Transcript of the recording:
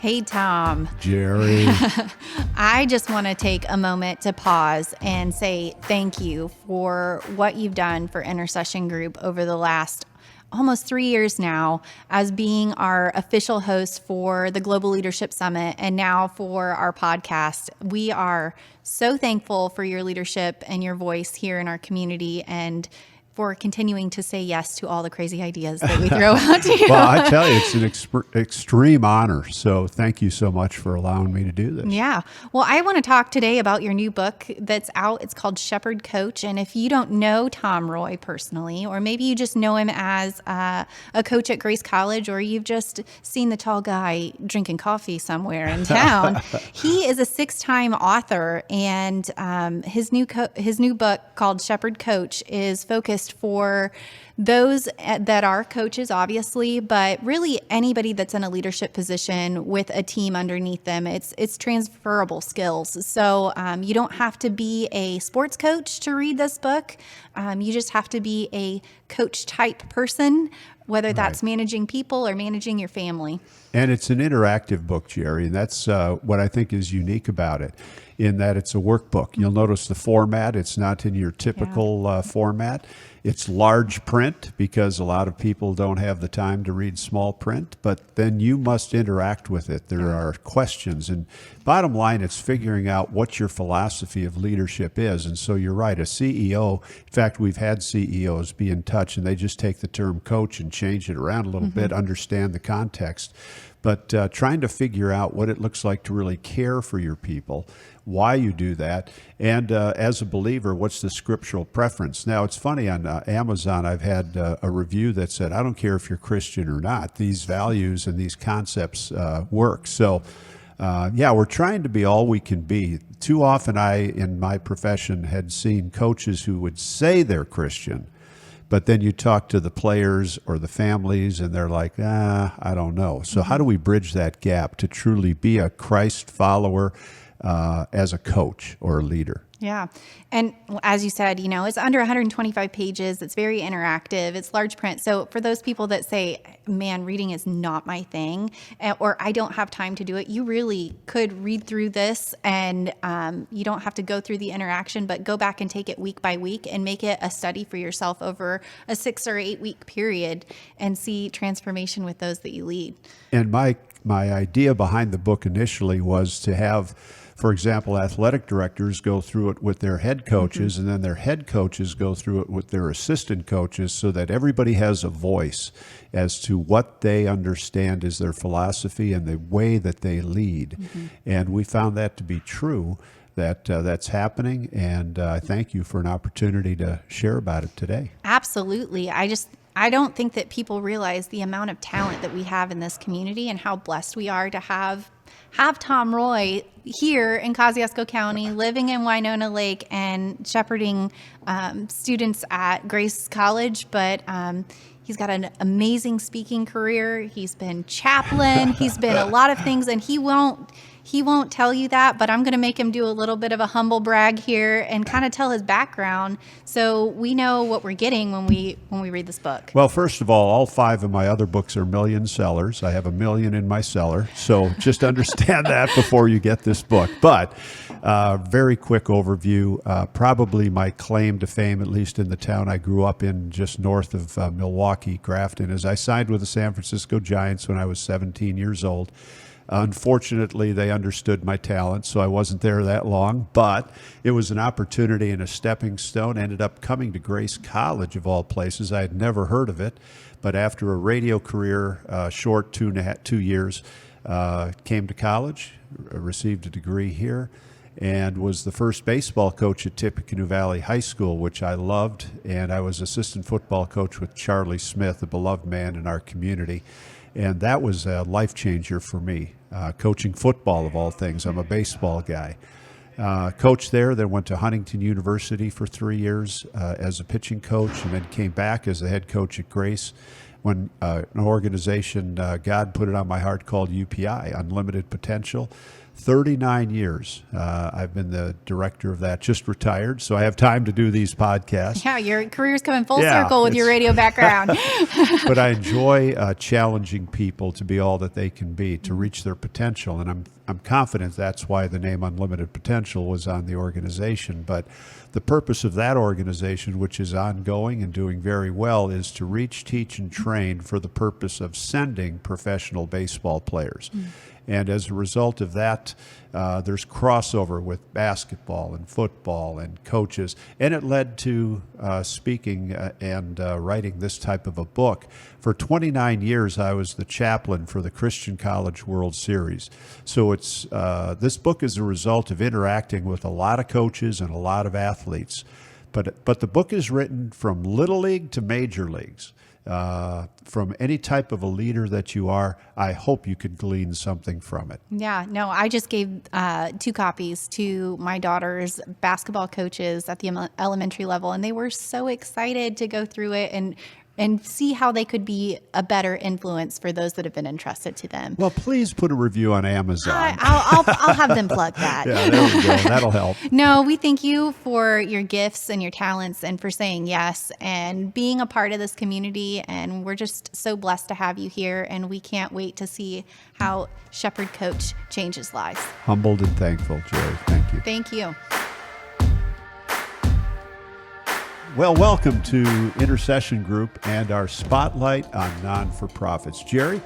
Hey, Tom. Jeri. I just want to take a moment to pause and say thank you for what you've done for Intercession Group over the last almost 3 years now, as being our official host for the Global Leadership Summit and now for our podcast. We are so thankful for your leadership and your voice here in our community, and for continuing to say yes to all the crazy ideas that we throw out to you. Well, I tell you, it's an extreme honor. So thank you so much for allowing me to do this. Yeah. Well, I want to talk today about your new book that's out. It's called Shepherd Coach. And if you don't know Tom Roy personally, or maybe you just know him as a coach at Grace College, or you've just seen the tall guy drinking coffee somewhere in town, he is a 6-time author. And his new book called Shepherd Coach is focused for those that are coaches, obviously, but really anybody that's in a leadership position with a team underneath them. It's transferable skills. So you don't have to be a sports coach to read this book. You just have to be a coach type person, whether that's managing people or managing your family. And it's an interactive book, Jeri, and that's what I think is unique about it, in that it's a workbook. You'll notice the format. It's not in your typical format. It's large print because a lot of people don't have the time to read small print, but then you must interact with it. There are questions, and bottom line, it's figuring out what your philosophy of leadership is. And so you're right, a CEO, in fact, we've had CEOs be in touch, and they just take the term coach and change it around a little bit, understand the context. But trying to figure out what it looks like to really care for your people, why you do that, and as a believer, what's the scriptural preference? Now, it's funny, on Amazon, I've had a review that said, I don't care if you're Christian or not, these values and these concepts work. So, we're trying to be all we can be. Too often in my profession, had seen coaches who would say they're Christian, but then you talk to the players or the families and they're like, I don't know. So how do we bridge that gap to truly be a Christ follower as a coach or a leader? Yeah. And as you said, it's under 125 pages. It's very interactive. It's large print. So for those people that say, man, reading is not my thing, or I don't have time to do it, you really could read through this, and you don't have to go through the interaction, but go back and take it week by week and make it a study for yourself over a 6 or 8 week period and see transformation with those that you lead. And my idea behind the book initially was to have, for example, athletic directors go through it with their head coaches, and then their head coaches go through it with their assistant coaches, so that everybody has a voice as to what they understand is their philosophy and the way that they lead. And we found that to be true, that that's happening, and I thank you for an opportunity to share about it today. Absolutely. I don't think that people realize the amount of talent that we have in this community and how blessed we are to have Tom Roy here in Kosciuszko County, living in Winona Lake and shepherding students at Grace College. But he's got an amazing speaking career. He's been chaplain. He's been a lot of things, and he won't tell you that, but I'm going to make him do a little bit of a humble brag here and kind of tell his background, so we know what we're getting when we read this book. Well, first of all 5 of my other books are million sellers. I have 1 million in my cellar, so just understand that before you get this book. But very quick overview, probably my claim to fame, at least in the town I grew up in, just north of Milwaukee, Grafton, is I signed with the San Francisco Giants when I was 17 years old. Unfortunately, they understood my talent, so I wasn't there that long, but it was an opportunity and a stepping stone. Ended up coming to Grace College, of all places. I had never heard of it, but after a radio career, short 2 years, came to college, received a degree here, and was the first baseball coach at Tippecanoe Valley High School, which I loved, and I was assistant football coach with Charlie Smith, a beloved man in our community. And that was a life changer for me, coaching football of all things. I'm a baseball guy. Coached there, then went to Huntington University for 3 years as a pitching coach, and then came back as the head coach at Grace when an organization, God put it on my heart, called UPI, Unlimited Potential. 39 years. I've been the director of that, just retired, so I have time to do these podcasts. Yeah, your career's coming full Yeah, circle with your radio background. But I enjoy challenging people to be all that they can be, to reach their potential. And I'm confident that's why the name Unlimited Potential was on the organization. But the purpose of that organization, which is ongoing and doing very well, is to reach, teach, and train for the purpose of sending professional baseball players. And as a result of that, there's crossover with basketball and football and coaches. And it led to speaking and writing this type of a book. For 29 years, I was the chaplain for the Christian College World Series. So it's this book is a result of interacting with a lot of coaches and a lot of athletes. But the book is written from Little League to Major Leagues. From any type of a leader that you are, I hope you could glean something from it. Yeah, no, I just gave 2 copies to my daughter's basketball coaches at the elementary level, and they were so excited to go through it and see how they could be a better influence for those that have been entrusted to them. Well, please put a review on Amazon. I'll have them plug that. Yeah, there we go. That'll help. No, we thank you for your gifts and your talents and for saying yes and being a part of this community. And we're just so blessed to have you here. And we can't wait to see how Shepherd Coach changes lives. Humbled and thankful, Jeri. Thank you. Thank you. Well, welcome to Intercession Group and our spotlight on non-for-profits. Jeri?